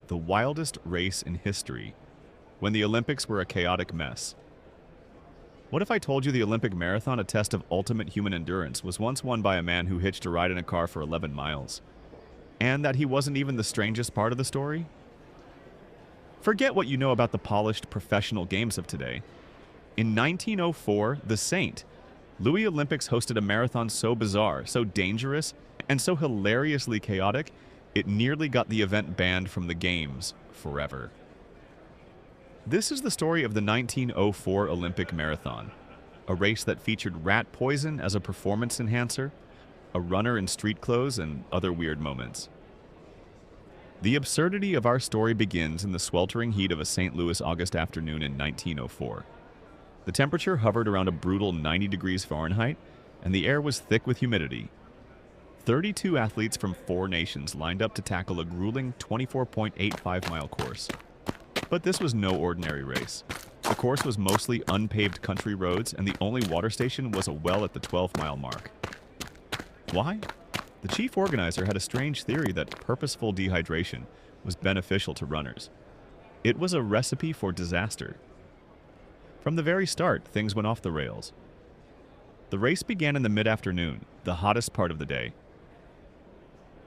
the wildest race in history, when the Olympics were a chaotic mess. What if I told you the Olympic marathon, a test of ultimate human endurance, was once won by a man who hitched a ride in a car for 11 miles? And that he wasn't even the strangest part of the story? Forget what you know about the polished professional games of today. In 1904, the Saint, Louis Olympics hosted a marathon so bizarre, so dangerous, and so hilariously chaotic, it nearly got the event banned from the Games forever. This is the story of the 1904 Olympic Marathon, a race that featured rat poison as a performance enhancer, a runner in street clothes, and other weird moments. The absurdity of our story begins in the sweltering heat of a St. Louis August afternoon in 1904. The temperature hovered around a brutal 90 degrees Fahrenheit, and the air was thick with humidity. 32 athletes from 4 nations lined up to tackle a grueling 24.85-mile course. But this was no ordinary race. The course was mostly unpaved country roads, and the only water station was a well at the 12-mile mark. Why? The chief organizer had a strange theory that purposeful dehydration was beneficial to runners. It was a recipe for disaster. From the very start, things went off the rails. The race began in the mid-afternoon, the hottest part of the day.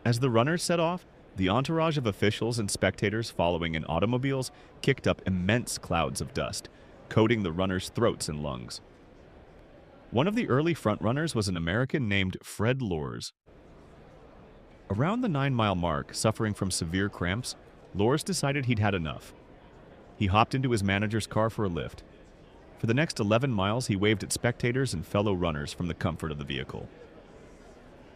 As the runners set off, the entourage of officials and spectators following in automobiles kicked up immense clouds of dust, coating the runners' throats and lungs. One of the early frontrunners was an American named Fred Lorz. Around the 9-mile mark, suffering from severe cramps, Lorz decided he'd had enough. He hopped into his manager's car for a lift. For the next 11 miles, he waved at spectators and fellow runners from the comfort of the vehicle.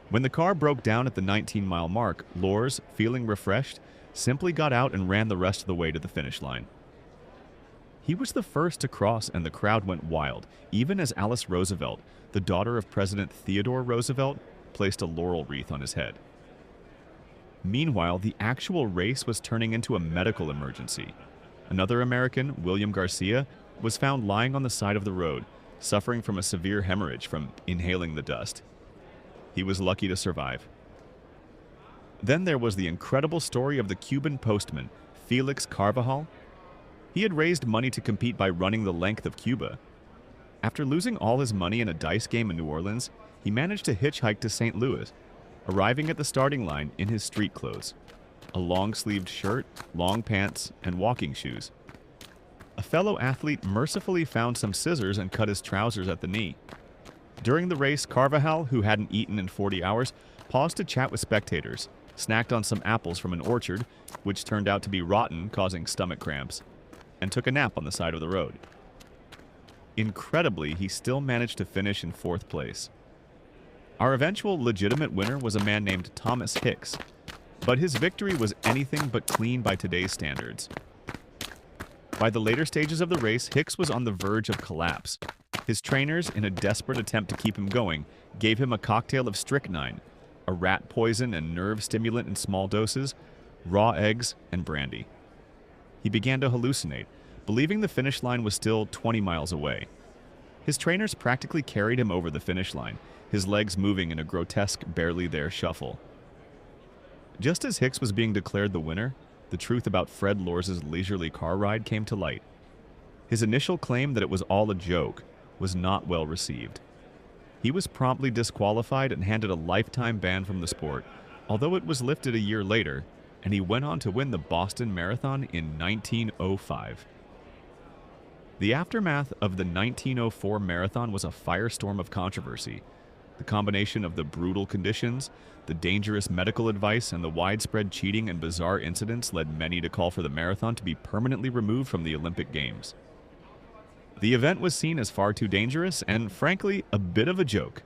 When the car broke down at the 19-mile mark, Lorz, feeling refreshed, simply got out and ran the rest of the way to the finish line. He was the first to cross, and the crowd went wild, even as Alice Roosevelt, the daughter of President Theodore Roosevelt, placed a laurel wreath on his head. Meanwhile, the actual race was turning into a medical emergency. Another American, William Garcia, was found lying on the side of the road, suffering from a severe hemorrhage from inhaling the dust. He was lucky to survive. Then there was the incredible story of the Cuban postman, Felix Carvajal. He had raised money to compete by running the length of Cuba. After losing all his money in a dice game in New Orleans, he managed to hitchhike to St. Louis, arriving at the starting line in his street clothes, a long-sleeved shirt, long pants, and walking shoes. A fellow athlete mercifully found some scissors and cut his trousers at the knee. During the race, Carvajal, who hadn't eaten in 40 hours, paused to chat with spectators, snacked on some apples from an orchard, which turned out to be rotten, causing stomach cramps, and took a nap on the side of the road. Incredibly, he still managed to finish in 4th place. Our eventual legitimate winner was a man named Thomas Hicks, but his victory was anything but clean by today's standards. By the later stages of the race, Hicks was on the verge of collapse. His trainers, in a desperate attempt to keep him going, gave him a cocktail of strychnine, a rat poison and nerve stimulant in small doses, raw eggs, and brandy. He began to hallucinate, believing the finish line was still 20 miles away. His trainers practically carried him over the finish line, his legs moving in a grotesque, barely there shuffle. Just as Hicks was being declared the winner, the truth about Fred Lorz's leisurely car ride came to light. His initial claim that it was all a joke was not well received. He was promptly disqualified and handed a lifetime ban from the sport, although it was lifted a year later, and he went on to win the Boston Marathon in 1905. The aftermath of the 1904 marathon was a firestorm of controversy. The combination of the brutal conditions, the dangerous medical advice, and the widespread cheating and bizarre incidents led many to call for the marathon to be permanently removed from the Olympic Games. The event was seen as far too dangerous and, frankly, a bit of a joke.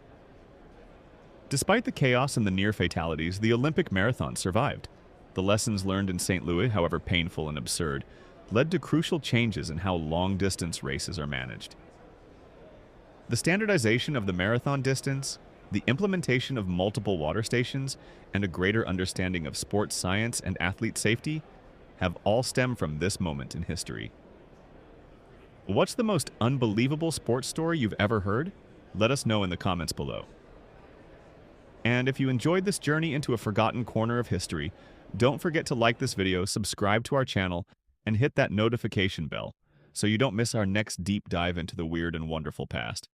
Despite the chaos and the near fatalities, the Olympic marathon survived. The lessons learned in St. Louis, however painful and absurd, led to crucial changes in how long-distance races are managed. The standardization of the marathon distance, the implementation of multiple water stations, and a greater understanding of sports science and athlete safety have all stemmed from this moment in history. What's the most unbelievable sports story you've ever heard? Let us know in the comments below. And if you enjoyed this journey into a forgotten corner of history, Don't forget to like this video, subscribe to our channel, and hit that notification bell so you don't miss our next deep dive into the weird and wonderful past.